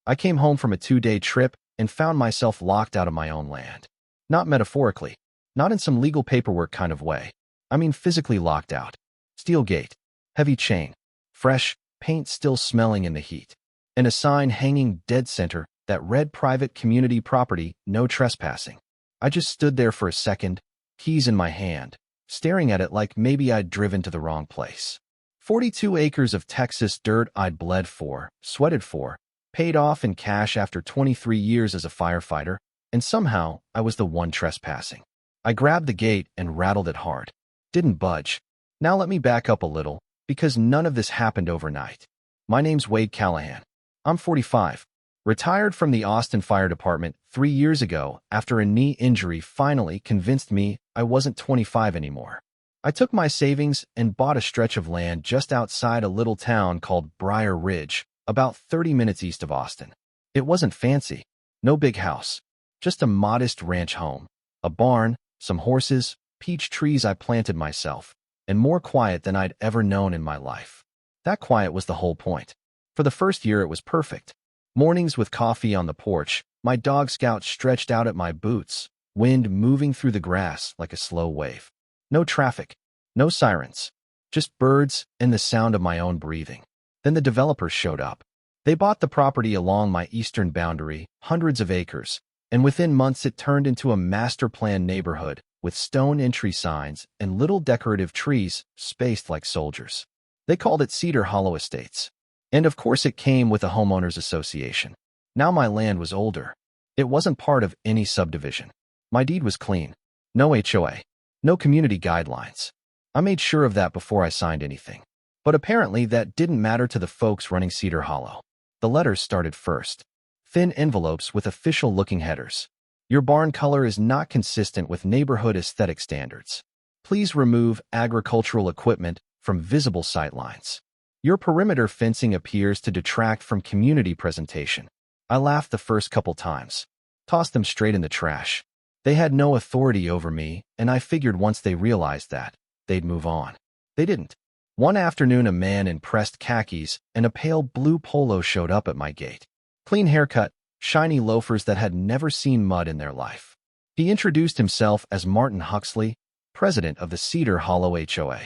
I came home from a 2-day trip and found myself locked out of my own land. Not metaphorically, not in some legal paperwork kind of way. I mean physically locked out. Steel gate, heavy chain, fresh paint still smelling in the heat, and a sign hanging dead center that read private community property, no trespassing. I just stood there for a second, keys in my hand, staring at it like maybe I'd driven to the wrong place. 42 acres of Texas dirt I'd bled for, sweated for, paid off in cash after 23 years as a firefighter, and somehow I was the one trespassing. I grabbed the gate and rattled it hard. Didn't budge. Now let me back up a little, because none of this happened overnight. My name's Wade Callahan. I'm 45. Retired from the Austin Fire Department 3 years ago after a knee injury finally convinced me I wasn't 25 anymore. I took my savings and bought a stretch of land just outside a little town called Briar Ridge, about 30 minutes east of Austin. It wasn't fancy. No big house. Just a modest ranch home. A barn, some horses, peach trees I planted myself, and more quiet than I'd ever known in my life. That quiet was the whole point. For the first year it was perfect. Mornings with coffee on the porch, my dog Scout stretched out at my boots, wind moving through the grass like a slow wave. No traffic, no sirens, just birds and the sound of my own breathing. Then the developers showed up. They bought the property along my eastern boundary, hundreds of acres, and within months it turned into a master-planned neighborhood with stone entry signs and little decorative trees spaced like soldiers. They called it Cedar Hollow Estates. And of course it came with a homeowners association. Now my land was older. It wasn't part of any subdivision. My deed was clean. No HOA. No community guidelines. I made sure of that before I signed anything. But apparently that didn't matter to the folks running Cedar Hollow. The letters started first. Thin envelopes with official-looking headers. Your barn color is not consistent with neighborhood aesthetic standards. Please remove agricultural equipment from visible sightlines. Your perimeter fencing appears to detract from community presentation. I laughed the first couple times. Tossed them straight in the trash. They had no authority over me, and I figured once they realized that, they'd move on. They didn't. One afternoon a man in pressed khakis and a pale blue polo showed up at my gate. Clean haircut, shiny loafers that had never seen mud in their life. He introduced himself as Martin Huxley, president of the Cedar Hollow HOA.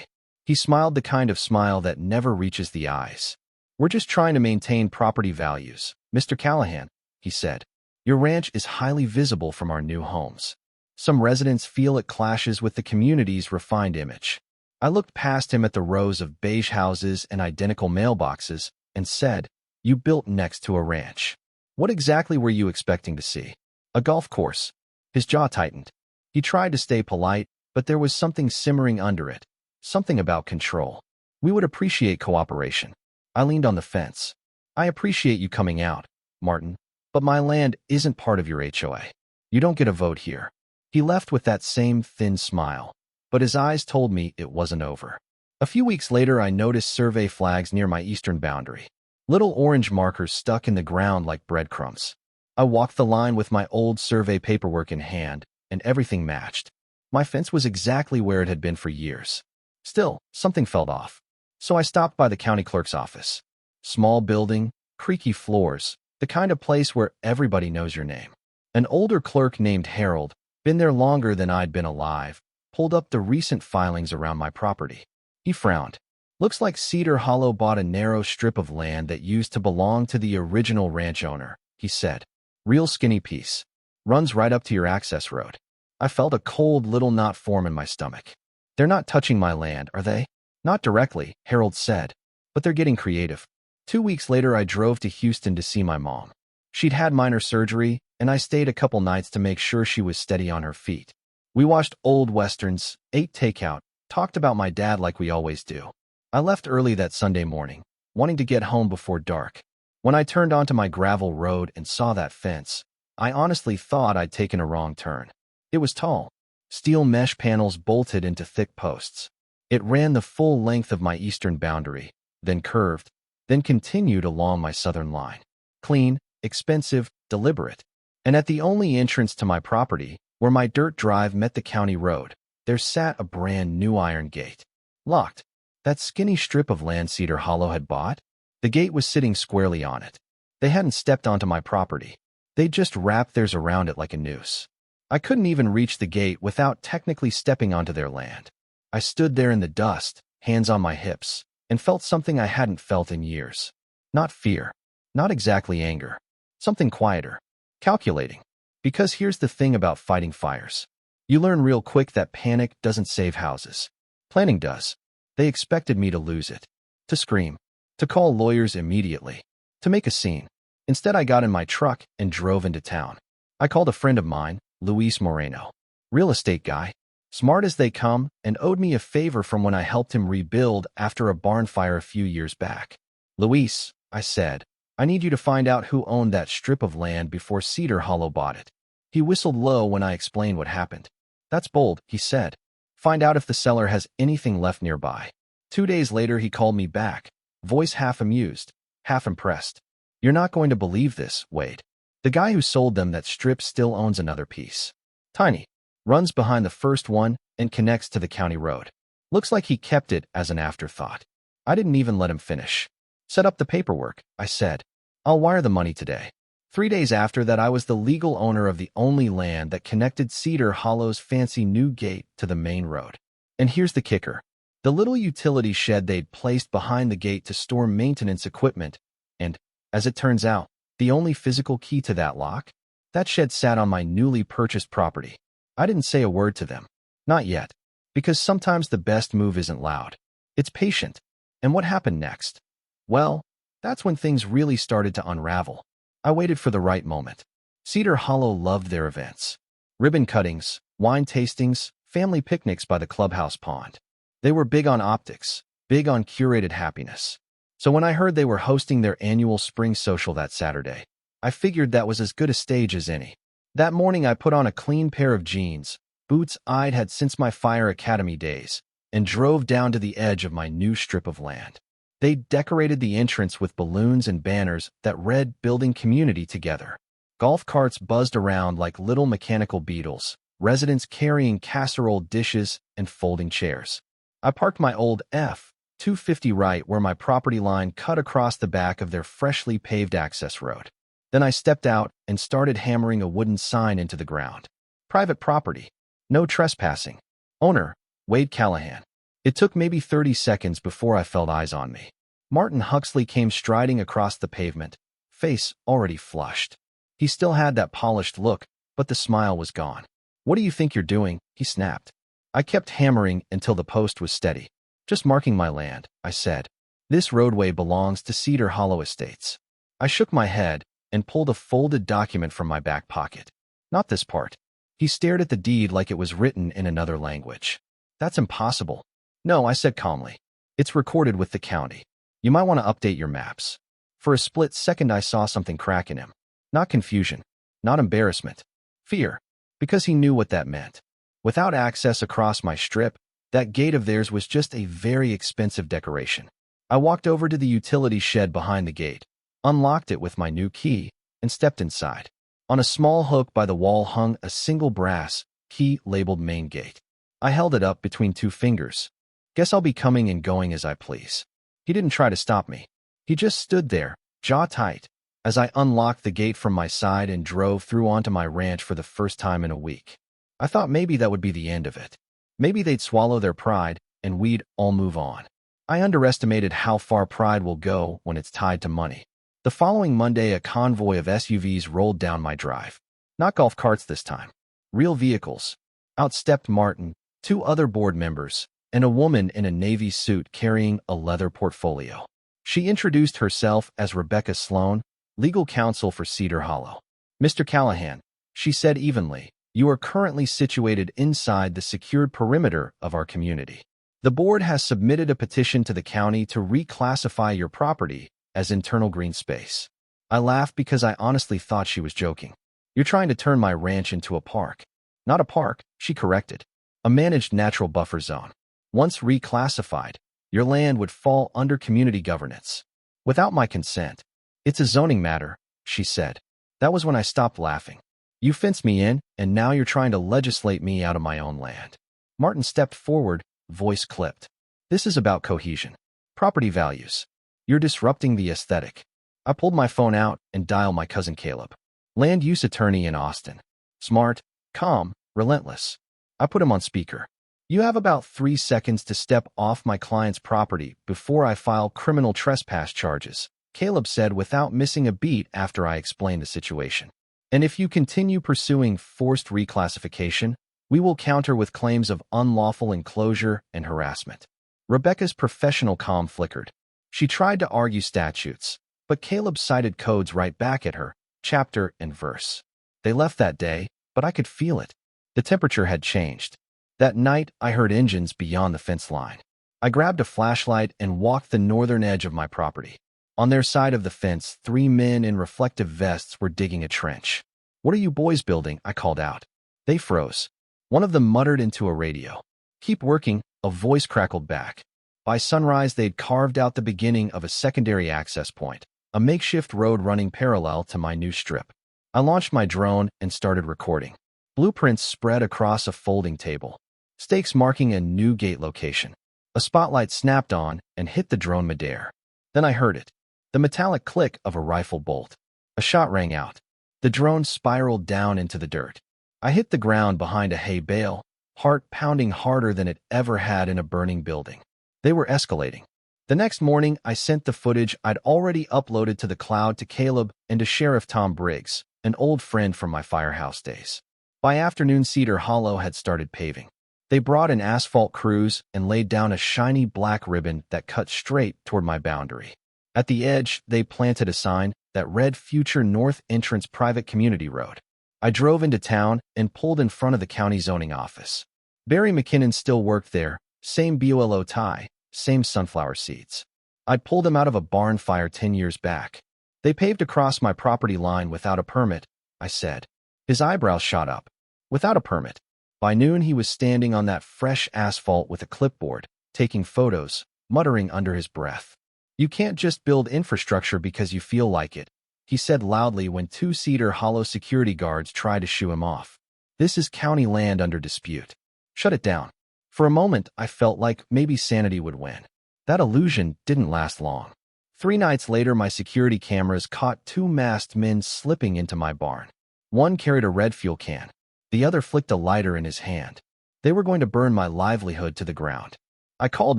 He smiled the kind of smile that never reaches the eyes. "We're just trying to maintain property values, Mr. Callahan," he said. "Your ranch is highly visible from our new homes. Some residents feel it clashes with the community's refined image." I looked past him at the rows of beige houses and identical mailboxes and said, "You built next to a ranch. What exactly were you expecting to see? A golf course?" His jaw tightened. He tried to stay polite, but there was something simmering under it. Something about control. "We would appreciate cooperation." I leaned on the fence. "I appreciate you coming out, Martin, but my land isn't part of your HOA. You don't get a vote here." He left with that same thin smile, but his eyes told me it wasn't over. A few weeks later, I noticed survey flags near my eastern boundary. Little orange markers stuck in the ground like breadcrumbs. I walked the line with my old survey paperwork in hand, and everything matched. My fence was exactly where it had been for years. Still, something felt off. So I stopped by the county clerk's office. Small building, creaky floors, the kind of place where everybody knows your name. An older clerk named Harold, been there longer than I'd been alive, pulled up the recent filings around my property. He frowned. "Looks like Cedar Hollow bought a narrow strip of land that used to belong to the original ranch owner," he said. "Real skinny piece. Runs right up to your access road." I felt a cold little knot form in my stomach. "They're not touching my land, are they?" "Not directly," Harold said, "but they're getting creative." 2 weeks later, I drove to Houston to see my mom. She'd had minor surgery, and I stayed a couple nights to make sure she was steady on her feet. We watched old westerns, ate takeout, talked about my dad like we always do. I left early that Sunday morning, wanting to get home before dark. When I turned onto my gravel road and saw that fence, I honestly thought I'd taken a wrong turn. It was tall. Steel mesh panels bolted into thick posts. It ran the full length of my eastern boundary, then curved, then continued along my southern line. Clean, expensive, deliberate. And at the only entrance to my property, where my dirt drive met the county road, there sat a brand new iron gate. Locked. That skinny strip of land Cedar Hollow had bought? The gate was sitting squarely on it. They hadn't stepped onto my property. They just wrapped theirs around it like a noose. I couldn't even reach the gate without technically stepping onto their land. I stood there in the dust, hands on my hips, and felt something I hadn't felt in years. Not fear. Not exactly anger. Something quieter. Calculating. Because here's the thing about fighting fires. You learn real quick that panic doesn't save houses. Planning does. They expected me to lose it. To scream. To call lawyers immediately. To make a scene. Instead, I got in my truck and drove into town. I called a friend of mine, Luis Moreno. Real estate guy. Smart as they come, and owed me a favor from when I helped him rebuild after a barn fire a few years back. Luis, I said, I need you to find out who owned that strip of land before Cedar Hollow bought it. He whistled low when I explained what happened. That's bold, he said. Find out if the seller has anything left nearby. 2 days later, he called me back, voice half amused, half impressed. You're not going to believe this, Wade. The guy who sold them that strip still owns another piece. Tiny. Runs behind the first one and connects to the county road. Looks like he kept it as an afterthought. I didn't even let him finish. Set up the paperwork, I said. I'll wire the money today. 3 days after that, I was the legal owner of the only land that connected Cedar Hollow's fancy new gate to the main road. And here's the kicker. The little utility shed they'd placed behind the gate to store maintenance equipment, and, as it turns out, the only physical key to that lock? That shed sat on my newly purchased property. I didn't say a word to them. Not yet. Because sometimes the best move isn't loud. It's patient. And what happened next? Well, that's when things really started to unravel. I waited for the right moment. Cedar Hollow loved their events. Ribbon cuttings, wine tastings, family picnics by the clubhouse pond. They were big on optics, big on curated happiness. So when I heard they were hosting their annual spring social that Saturday, I figured that was as good a stage as any. That morning I put on a clean pair of jeans, boots I'd had since my fire academy days, and drove down to the edge of my new strip of land. They decorated the entrance with balloons and banners that read "Building Community Together." Golf carts buzzed around like little mechanical beetles, residents carrying casserole dishes and folding chairs. I parked my old F-250 right where my property line cut across the back of their freshly paved access road. Then I stepped out and started hammering a wooden sign into the ground. Private property. No trespassing. Owner, Wade Callahan. It took maybe 30 seconds before I felt eyes on me. Martin Huxley came striding across the pavement, face already flushed. He still had that polished look, but the smile was gone. What do you think you're doing? He snapped. I kept hammering until the post was steady. Just marking my land, I said. This roadway belongs to Cedar Hollow Estates. I shook my head and pulled a folded document from my back pocket. Not this part. He stared at the deed like it was written in another language. That's impossible. No, I said calmly. It's recorded with the county. You might want to update your maps. For a split second I saw something crack in him. Not confusion. Not embarrassment. Fear. Because he knew what that meant. Without access across my strip, that gate of theirs was just a very expensive decoration. I walked over to the utility shed behind the gate, unlocked it with my new key, and stepped inside. On a small hook by the wall hung a single brass key labeled Main Gate. I held it up between two fingers. Guess I'll be coming and going as I please. He didn't try to stop me. He just stood there, jaw tight, as I unlocked the gate from my side and drove through onto my ranch for the first time in a week. I thought maybe that would be the end of it. Maybe they'd swallow their pride, and we'd all move on. I underestimated how far pride will go when it's tied to money. The following Monday, a convoy of SUVs rolled down my drive. Not golf carts this time. Real vehicles. Out stepped Martin, 2 other board members, and a woman in a navy suit carrying a leather portfolio. She introduced herself as Rebecca Sloan, legal counsel for Cedar Hollow. Mr. Callahan, she said evenly, you are currently situated inside the secured perimeter of our community. The board has submitted a petition to the county to reclassify your property as internal green space. I laughed because I honestly thought she was joking. You're trying to turn my ranch into a park. Not a park, she corrected. A managed natural buffer zone. Once reclassified, your land would fall under community governance. Without my consent. It's a zoning matter, she said. That was when I stopped laughing. You fenced me in, and now you're trying to legislate me out of my own land. Martin stepped forward, voice clipped. This is about cohesion. Property values. You're disrupting the aesthetic. I pulled my phone out and dialed my cousin Caleb, land use attorney in Austin. Smart, calm, relentless. I put him on speaker. You have about 3 seconds to step off my client's property before I file criminal trespass charges, Caleb said without missing a beat after I explained the situation. And if you continue pursuing forced reclassification, we will counter with claims of unlawful enclosure and harassment. Rebecca's professional calm flickered. She tried to argue statutes, but Caleb cited codes right back at her, chapter and verse. They left that day, but I could feel it. The temperature had changed. That night, I heard engines beyond the fence line. I grabbed a flashlight and walked the northern edge of my property. On their side of the fence, 3 men in reflective vests were digging a trench. "What are you boys building?" I called out. They froze. One of them muttered into a radio. "Keep working," a voice crackled back. By sunrise, they'd carved out the beginning of a secondary access point, a makeshift road running parallel to my new strip. I launched my drone and started recording. Blueprints spread across a folding table, stakes marking a new gate location. A spotlight snapped on and hit the drone midair. Then I heard it, the metallic click of a rifle bolt. A shot rang out. The drone spiraled down into the dirt. I hit the ground behind a hay bale, heart pounding harder than it ever had in a burning building. They were escalating. The next morning, I sent the footage I'd already uploaded to the cloud to Caleb and to Sheriff Tom Briggs, an old friend from my firehouse days. By afternoon, Cedar Hollow had started paving. They brought in asphalt crews and laid down a shiny black ribbon that cut straight toward my boundary. At the edge, they planted a sign that read Future North Entrance Private Community Road. I drove into town and pulled in front of the county zoning office. Barry McKinnon still worked there, same BOLO tie, same sunflower seeds. I'd pulled him out of a barn fire 10 years back. "They paved across my property line without a permit," I said. His eyebrows shot up. Without a permit. By noon, he was standing on that fresh asphalt with a clipboard, taking photos, muttering under his breath. "You can't just build infrastructure because you feel like it," he said loudly when 2 Cedar Hollow security guards tried to shoo him off. "This is county land under dispute. Shut it down." For a moment, I felt like maybe sanity would win. That illusion didn't last long. 3 nights later, my security cameras caught 2 masked men slipping into my barn. One carried a red fuel can. The other flicked a lighter in his hand. They were going to burn my livelihood to the ground. I called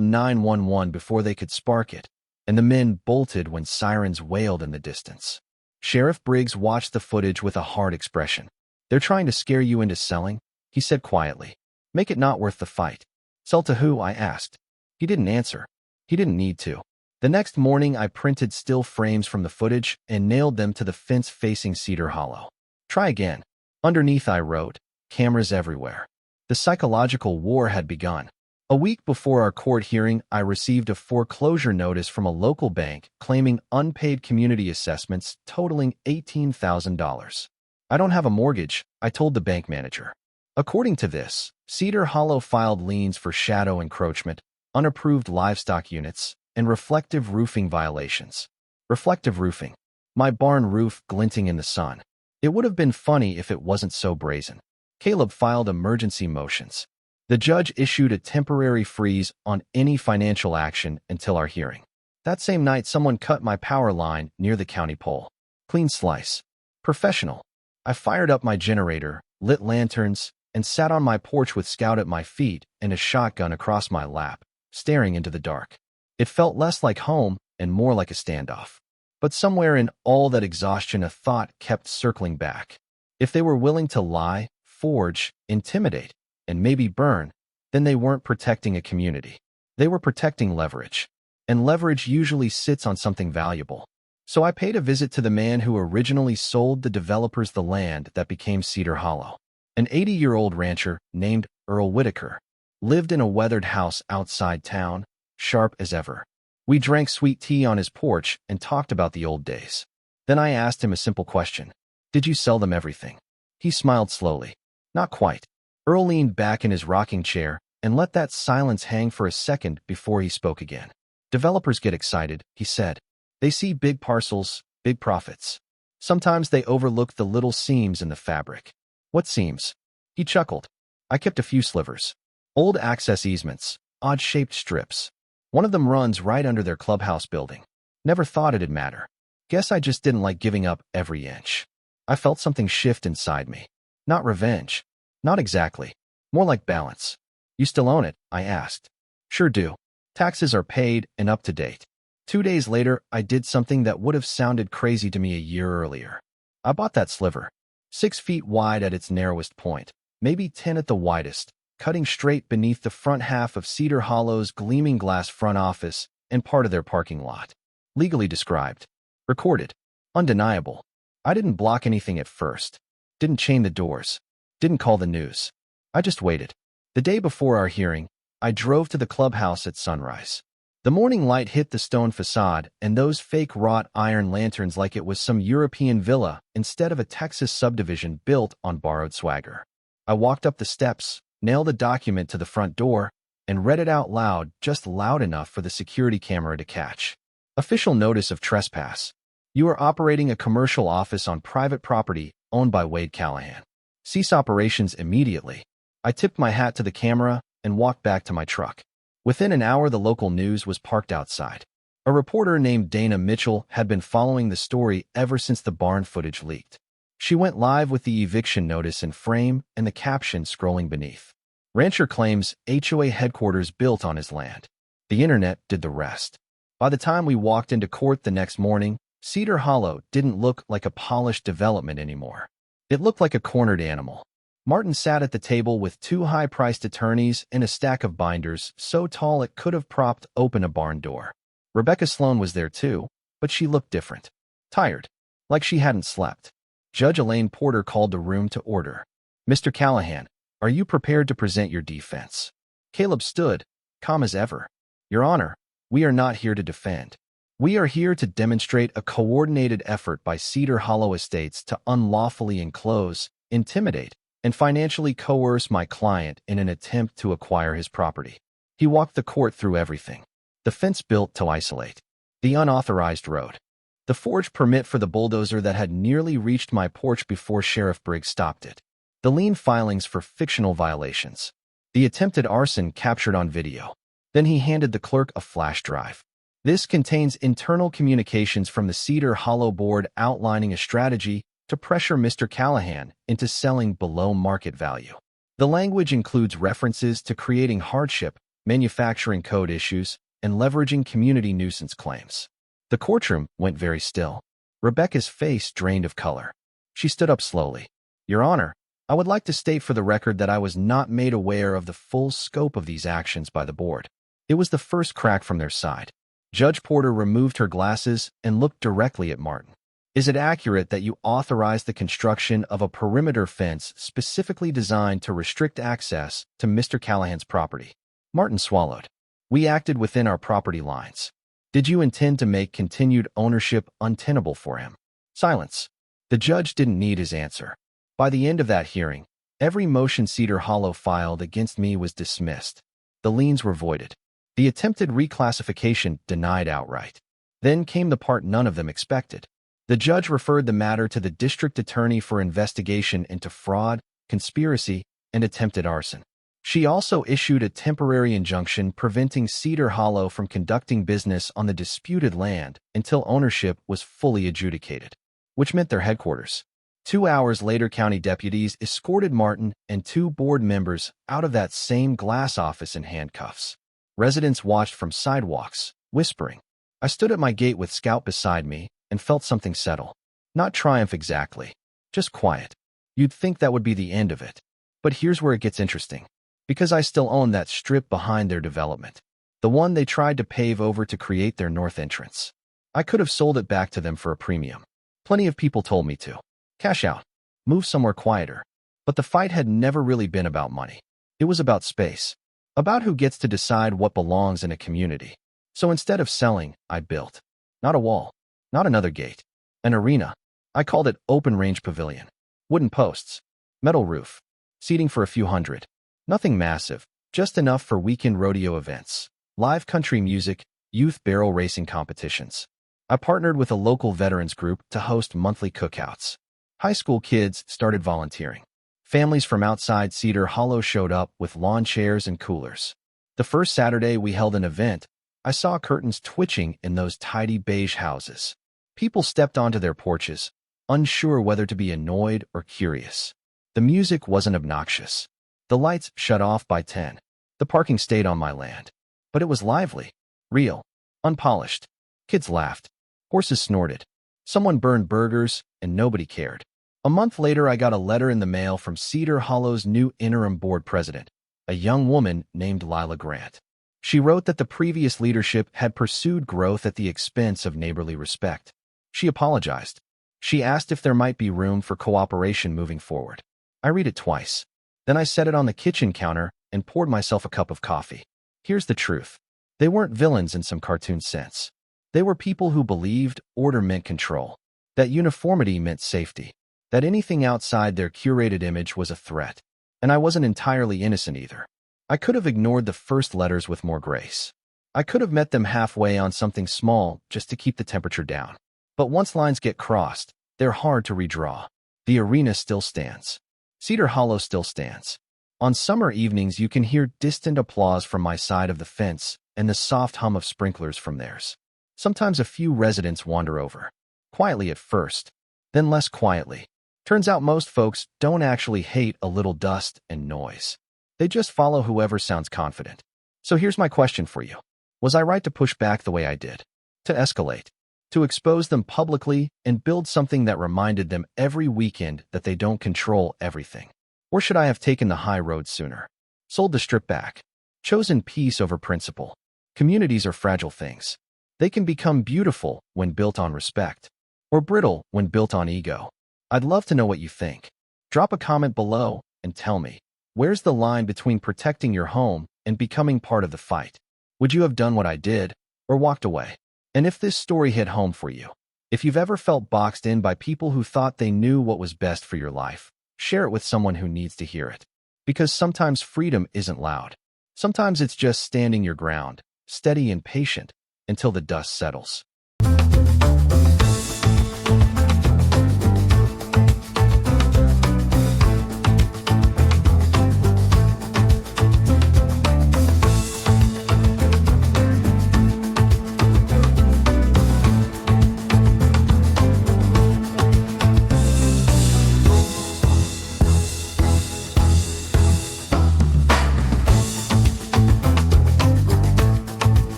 911 before they could spark it, and the men bolted when sirens wailed in the distance. Sheriff Briggs watched the footage with a hard expression. "They're trying to scare you into selling," he said quietly. "Make it not worth the fight." "Sell to who?" I asked. He didn't answer. He didn't need to. The next morning, I printed still frames from the footage and nailed them to the fence facing Cedar Hollow. "Try again." Underneath, I wrote, "Cameras everywhere." The psychological war had begun. A week before our court hearing, I received a foreclosure notice from a local bank claiming unpaid community assessments totaling $18,000. "I don't have a mortgage," I told the bank manager. According to this, Cedar Hollow filed liens for shadow encroachment, unapproved livestock units, and reflective roofing violations. Reflective roofing. My barn roof glinting in the sun. It would have been funny if it wasn't so brazen. Caleb filed emergency motions. The judge issued a temporary freeze on any financial action until our hearing. That same night, someone cut my power line near the county pole. Clean slice. Professional. I fired up my generator, lit lanterns, and sat on my porch with Scout at my feet and a shotgun across my lap, staring into the dark. It felt less like home and more like a standoff. But somewhere in all that exhaustion, a thought kept circling back. If they were willing to lie, forge, intimidate, and maybe burn, then they weren't protecting a community. They were protecting leverage. And leverage usually sits on something valuable. So I paid a visit to the man who originally sold the developers the land that became Cedar Hollow. An 80-year-old rancher named Earl Whitaker lived in a weathered house outside town, sharp as ever. We drank sweet tea on his porch and talked about the old days. Then I asked him a simple question. "Did you sell them everything?" He smiled slowly. "Not quite." Earl leaned back in his rocking chair and let that silence hang for a second before he spoke again. "Developers get excited," he said. "They see big parcels, big profits. Sometimes they overlook the little seams in the fabric." "What seams?" He chuckled. "I kept a few slivers. Old access easements, odd-shaped strips. One of them runs right under their clubhouse building. Never thought it'd matter. Guess I just didn't like giving up every inch. I felt something shift inside me. Not revenge. Not exactly. More like balance. You still own it? I asked. Sure do. Taxes are paid and up to date. 2 days later, I did something that would have sounded crazy to me a year earlier. I bought that sliver. 6 feet wide at its narrowest point, maybe 10 at the widest, cutting straight beneath the front half of Cedar Hollow's gleaming glass front office and part of their parking lot. Legally described. Recorded. Undeniable. I didn't block anything at first. Didn't chain the doors. Didn't call the news. I just waited. The day before our hearing, I drove to the clubhouse at sunrise. The morning light hit the stone facade and those fake wrought iron lanterns like it was some European villa instead of a Texas subdivision built on borrowed swagger. I walked up the steps, nailed a document to the front door, and read it out loud, just loud enough for the security camera to catch. Official notice of trespass. You are operating a commercial office on private property owned by Wade Callahan. Cease operations immediately. I tipped my hat to the camera and walked back to my truck. Within an hour, the local news was parked outside. A reporter named Dana Mitchell had been following the story ever since the barn footage leaked. She went live with the eviction notice in frame and the caption scrolling beneath. Rancher claims HOA headquarters built on his land. The internet did the rest. By the time we walked into court the next morning, Cedar Hollow didn't look like a polished development anymore. It looked like a cornered animal. Martin sat at the table with 2 high-priced attorneys and a stack of binders so tall it could have propped open a barn door. Rebecca Sloan was there too, but she looked different. Tired. Like she hadn't slept. Judge Elaine Porter called the room to order. Mr. Callahan, are you prepared to present your defense? Caleb stood, calm as ever. Your Honor, we are not here to defend. We are here to demonstrate a coordinated effort by Cedar Hollow Estates to unlawfully enclose, intimidate, and financially coerce my client in an attempt to acquire his property. He walked the court through everything. The fence built to isolate. The unauthorized road. The forged permit for the bulldozer that had nearly reached my porch before Sheriff Briggs stopped it. The lien filings for fictional violations. The attempted arson captured on video. Then he handed the clerk a flash drive. This contains internal communications from the Cedar Hollow board outlining a strategy to pressure Mr. Callahan into selling below market value. The language includes references to creating hardship, manufacturing code issues, and leveraging community nuisance claims. The courtroom went very still. Rebecca's face drained of color. She stood up slowly. Your Honor, I would like to state for the record that I was not made aware of the full scope of these actions by the board. It was the first crack from their side. Judge Porter removed her glasses and looked directly at Martin. Is it accurate that you authorized the construction of a perimeter fence specifically designed to restrict access to Mr. Callahan's property? Martin swallowed. We acted within our property lines. Did you intend to make continued ownership untenable for him? Silence. The judge didn't need his answer. By the end of that hearing, every motion Cedar Hollow filed against me was dismissed. The liens were voided. The attempted reclassification denied outright. Then came the part none of them expected. The judge referred the matter to the district attorney for investigation into fraud, conspiracy, and attempted arson. She also issued a temporary injunction preventing Cedar Hollow from conducting business on the disputed land until ownership was fully adjudicated, which meant their headquarters. 2 hours later, county deputies escorted Martin and 2 board members out of that same glass office in handcuffs. Residents watched from sidewalks, whispering. I stood at my gate with Scout beside me and felt something settle. Not triumph exactly, just quiet. You'd think that would be the end of it. But here's where it gets interesting. Because I still own that strip behind their development. The one they tried to pave over to create their north entrance. I could have sold it back to them for a premium. Plenty of people told me to. Cash out. Move somewhere quieter. But the fight had never really been about money. It was about space. About who gets to decide what belongs in a community. So instead of selling, I built. Not a wall. Not another gate. An arena. I called it Open Range Pavilion. Wooden posts. Metal roof. Seating for a few hundred. Nothing massive. Just enough for weekend rodeo events. Live country music. Youth barrel racing competitions. I partnered with a local veterans group to host monthly cookouts. High school kids started volunteering. Families from outside Cedar Hollow showed up with lawn chairs and coolers. The first Saturday we held an event, I saw curtains twitching in those tidy beige houses. People stepped onto their porches, unsure whether to be annoyed or curious. The music wasn't obnoxious. The lights shut off by 10. The parking stayed on my land. But it was lively, real, unpolished. Kids laughed. Horses snorted. Someone burned burgers, and nobody cared. A month later, I got a letter in the mail from Cedar Hollow's new interim board president, a young woman named Lila Grant. She wrote that the previous leadership had pursued growth at the expense of neighborly respect. She apologized. She asked if there might be room for cooperation moving forward. I read it twice. Then I set it on the kitchen counter and poured myself a cup of coffee. Here's the truth. They weren't villains in some cartoon sense. They were people who believed order meant control, that uniformity meant safety, that anything outside their curated image was a threat. And I wasn't entirely innocent either. I could have ignored the first letters with more grace. I could have met them halfway on something small just to keep the temperature down. But once lines get crossed, they're hard to redraw. The arena still stands. Cedar Hollow still stands. On summer evenings, you can hear distant applause from my side of the fence and the soft hum of sprinklers from theirs. Sometimes a few residents wander over. Quietly at first, then less quietly. Turns out most folks don't actually hate a little dust and noise. They just follow whoever sounds confident. So here's my question for you. Was I right to push back the way I did? To escalate? To expose them publicly and build something that reminded them every weekend that they don't control everything? Or should I have taken the high road sooner? Sold the strip back? Chosen peace over principle? Communities are fragile things. They can become beautiful when built on respect, or brittle when built on ego. I'd love to know what you think. Drop a comment below and tell me, where's the line between protecting your home and becoming part of the fight? Would you have done what I did, or walked away? And if this story hit home for you, if you've ever felt boxed in by people who thought they knew what was best for your life, share it with someone who needs to hear it. Because sometimes freedom isn't loud. Sometimes it's just standing your ground, steady and patient, until the dust settles.